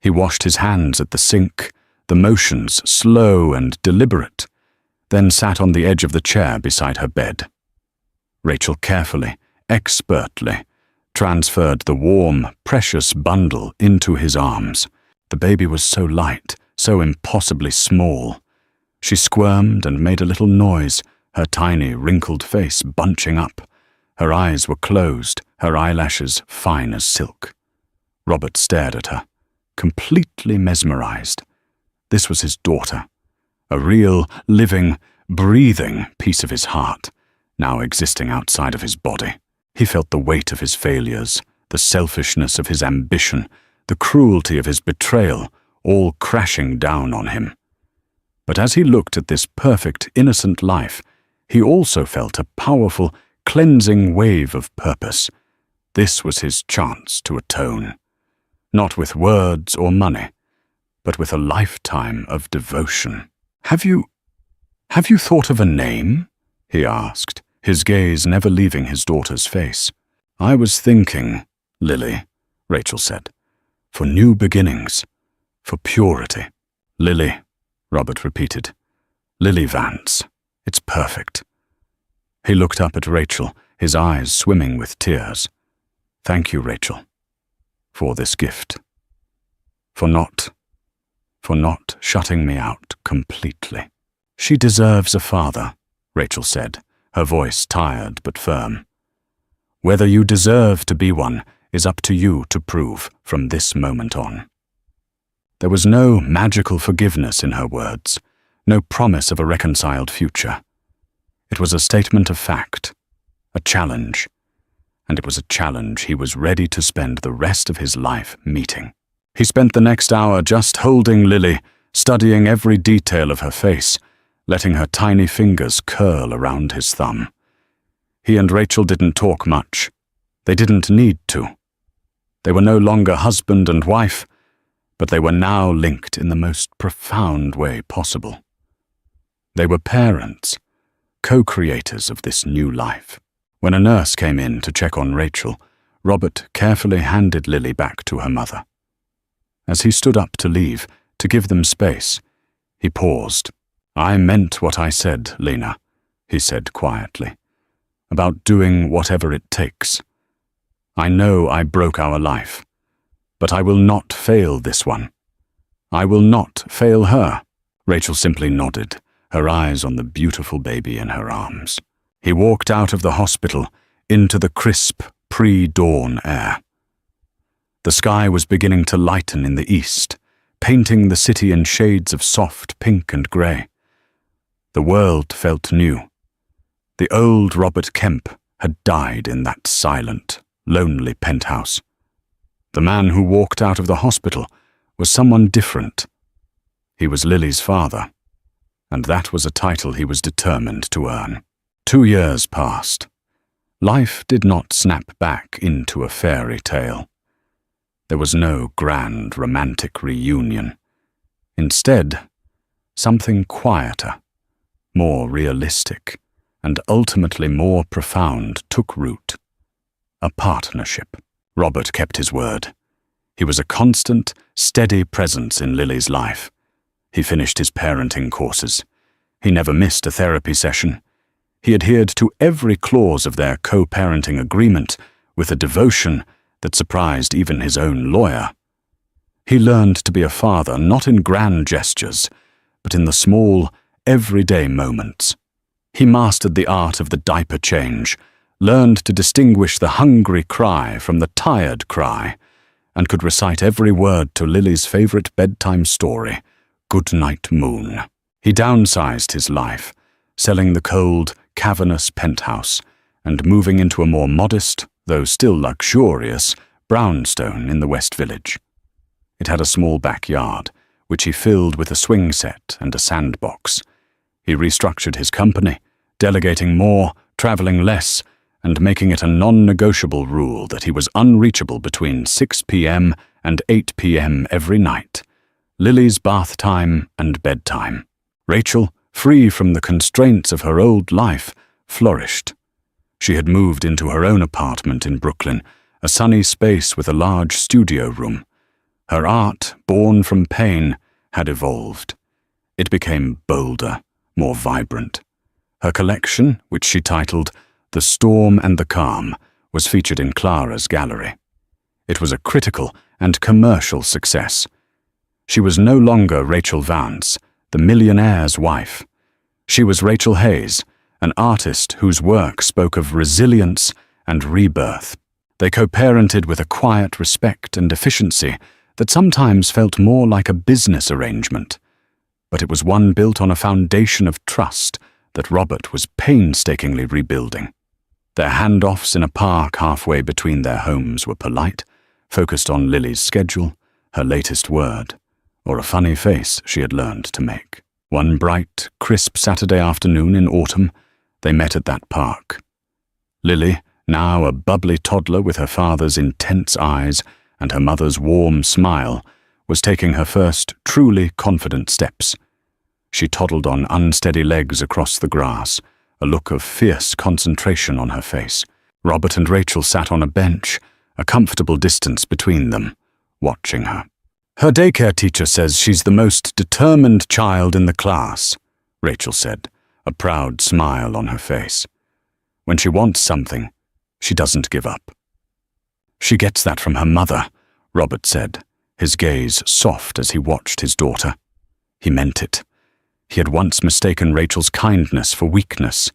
He washed his hands at the sink, the motions slow and deliberate, then sat on the edge of the chair beside her bed. Rachel carefully, expertly, transferred the warm, precious bundle into his arms. The baby was so light, so impossibly small. She squirmed and made a little noise, her tiny, wrinkled face bunching up. Her eyes were closed, her eyelashes fine as silk. Robert stared at her, completely mesmerized. This was his daughter, a real, living, breathing piece of his heart, now existing outside of his body. He felt the weight of his failures, the selfishness of his ambition, the cruelty of his betrayal, all crashing down on him. But as he looked at this perfect, innocent life, he also felt a powerful, cleansing wave of purpose. This was his chance to atone, not with words or money, but with a lifetime of devotion. Have you thought of a name?" he asked, his gaze never leaving his daughter's face. "I was thinking, Lily," Rachel said, "for new beginnings, for purity." "Lily," Robert repeated. "Lily Vance. It's perfect." He looked up at Rachel, his eyes swimming with tears. "Thank you, Rachel, for this gift. For not shutting me out completely." "She deserves a father," Rachel said, her voice tired but firm. "Whether you deserve to be one is up to you to prove from this moment on." There was no magical forgiveness in her words, no promise of a reconciled future. It was a statement of fact, a challenge, and it was a challenge he was ready to spend the rest of his life meeting. He spent the next hour just holding Lily, studying every detail of her face, letting her tiny fingers curl around his thumb. He and Rachel didn't talk much. They didn't need to. They were no longer husband and wife, but they were now linked in the most profound way possible. They were parents, co-creators of this new life. When a nurse came in to check on Rachel, Robert carefully handed Lily back to her mother. As he stood up to leave, to give them space, he paused. "I meant what I said, Lena," he said quietly, "about doing whatever it takes. I know I broke our life, but I will not fail this one. I will not fail her." Rachel simply nodded, her eyes on the beautiful baby in her arms. He walked out of the hospital into the crisp, pre-dawn air. The sky was beginning to lighten in the east, painting the city in shades of soft pink and grey. The world felt new. The old Robert Kemp had died in that silent, lonely penthouse. The man who walked out of the hospital was someone different. He was Lily's father, and that was a title he was determined to earn. 2 years passed. Life did not snap back into a fairy tale. There was no grand romantic reunion. Instead, something quieter, more realistic, and ultimately more profound took root. A partnership. Robert kept his word. He was a constant, steady presence in Lily's life. He finished his parenting courses. He never missed a therapy session. He adhered to every clause of their co-parenting agreement with a devotion that surprised even his own lawyer. He learned to be a father not in grand gestures, but in the small, everyday moments. He mastered the art of the diaper change, learned to distinguish the hungry cry from the tired cry, and could recite every word to Lily's favorite bedtime story, Good Night Moon. He downsized his life, selling the cold, cavernous penthouse and moving into a more modest, though still luxurious, brownstone in the West Village. It had a small backyard, which he filled with a swing set and a sandbox. He restructured his company, delegating more, traveling less, and making it a non-negotiable rule that he was unreachable between 6 p.m. and 8 p.m. every night, Lily's bath time and bedtime. Rachel, free from the constraints of her old life, flourished. She had moved into her own apartment in Brooklyn, a sunny space with a large studio room. Her art, born from pain, had evolved. It became bolder, more vibrant. Her collection, which she titled The Storm and the Calm, was featured in Clara's gallery. It was a critical and commercial success. She was no longer Rachel Vance, the millionaire's wife. She was Rachel Hayes, an artist whose work spoke of resilience and rebirth. They co-parented with a quiet respect and efficiency that sometimes felt more like a business arrangement. But it was one built on a foundation of trust that Robert was painstakingly rebuilding. Their handoffs in a park halfway between their homes were polite, focused on Lily's schedule, her latest word, or a funny face she had learned to make. One bright, crisp Saturday afternoon in autumn, they met at that park. Lily, now a bubbly toddler with her father's intense eyes and her mother's warm smile, was taking her first truly confident steps. She toddled on unsteady legs across the grass, a look of fierce concentration on her face. Robert and Rachel sat on a bench, a comfortable distance between them, watching her. "Her daycare teacher says she's the most determined child in the class," Rachel said, a proud smile on her face. "When she wants something, she doesn't give up." "She gets that from her mother," Robert said, his gaze soft as he watched his daughter. He meant it. He had once mistaken Rachel's kindness for weakness.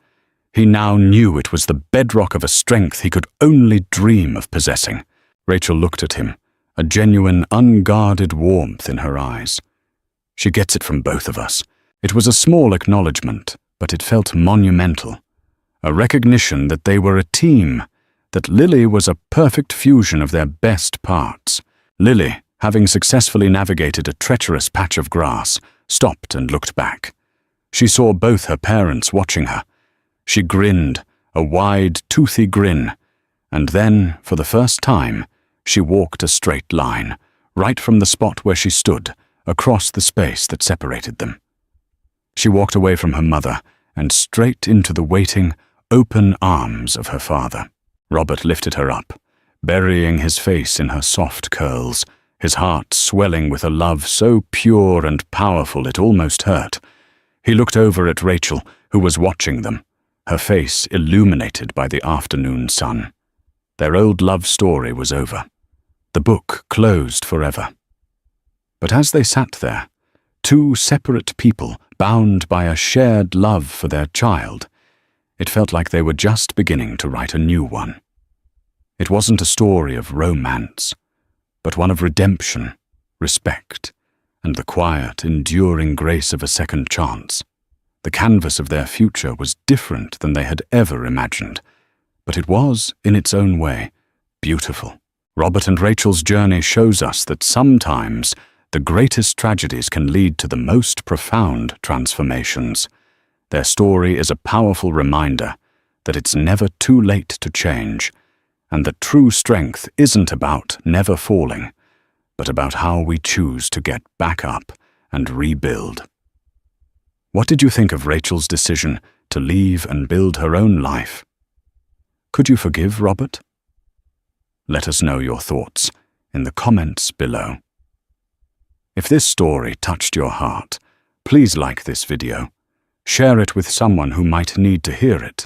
He now knew it was the bedrock of a strength he could only dream of possessing. Rachel looked at him, a genuine, unguarded warmth in her eyes. "She gets it from both of us." It was a small acknowledgement, but it felt monumental. A recognition that they were a team, that Lily was a perfect fusion of their best parts. Lily, having successfully navigated a treacherous patch of grass, stopped and looked back. She saw both her parents watching her. She grinned, a wide, toothy grin, and then, for the first time, she walked a straight line, right from the spot where she stood, across the space that separated them. She walked away from her mother and straight into the waiting, open arms of her father. Robert lifted her up, burying his face in her soft curls, his heart swelling with a love so pure and powerful it almost hurt. He looked over at Rachel, who was watching them, her face illuminated by the afternoon sun. Their old love story was over. The book closed forever. But as they sat there, two separate people bound by a shared love for their child, it felt like they were just beginning to write a new one. It wasn't a story of romance, but one of redemption, respect, and the quiet, enduring grace of a second chance. The canvas of their future was different than they had ever imagined, but it was, in its own way, beautiful. Robert and Rachel's journey shows us that sometimes the greatest tragedies can lead to the most profound transformations. Their story is a powerful reminder that it's never too late to change, and that true strength isn't about never falling, but about how we choose to get back up and rebuild. What did you think of Rachel's decision to leave and build her own life? Could you forgive Robert? Let us know your thoughts in the comments below. If this story touched your heart, please like this video, share it with someone who might need to hear it,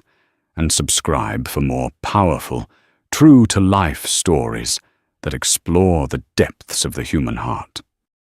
and subscribe for more powerful, true-to-life stories that explore the depths of the human heart.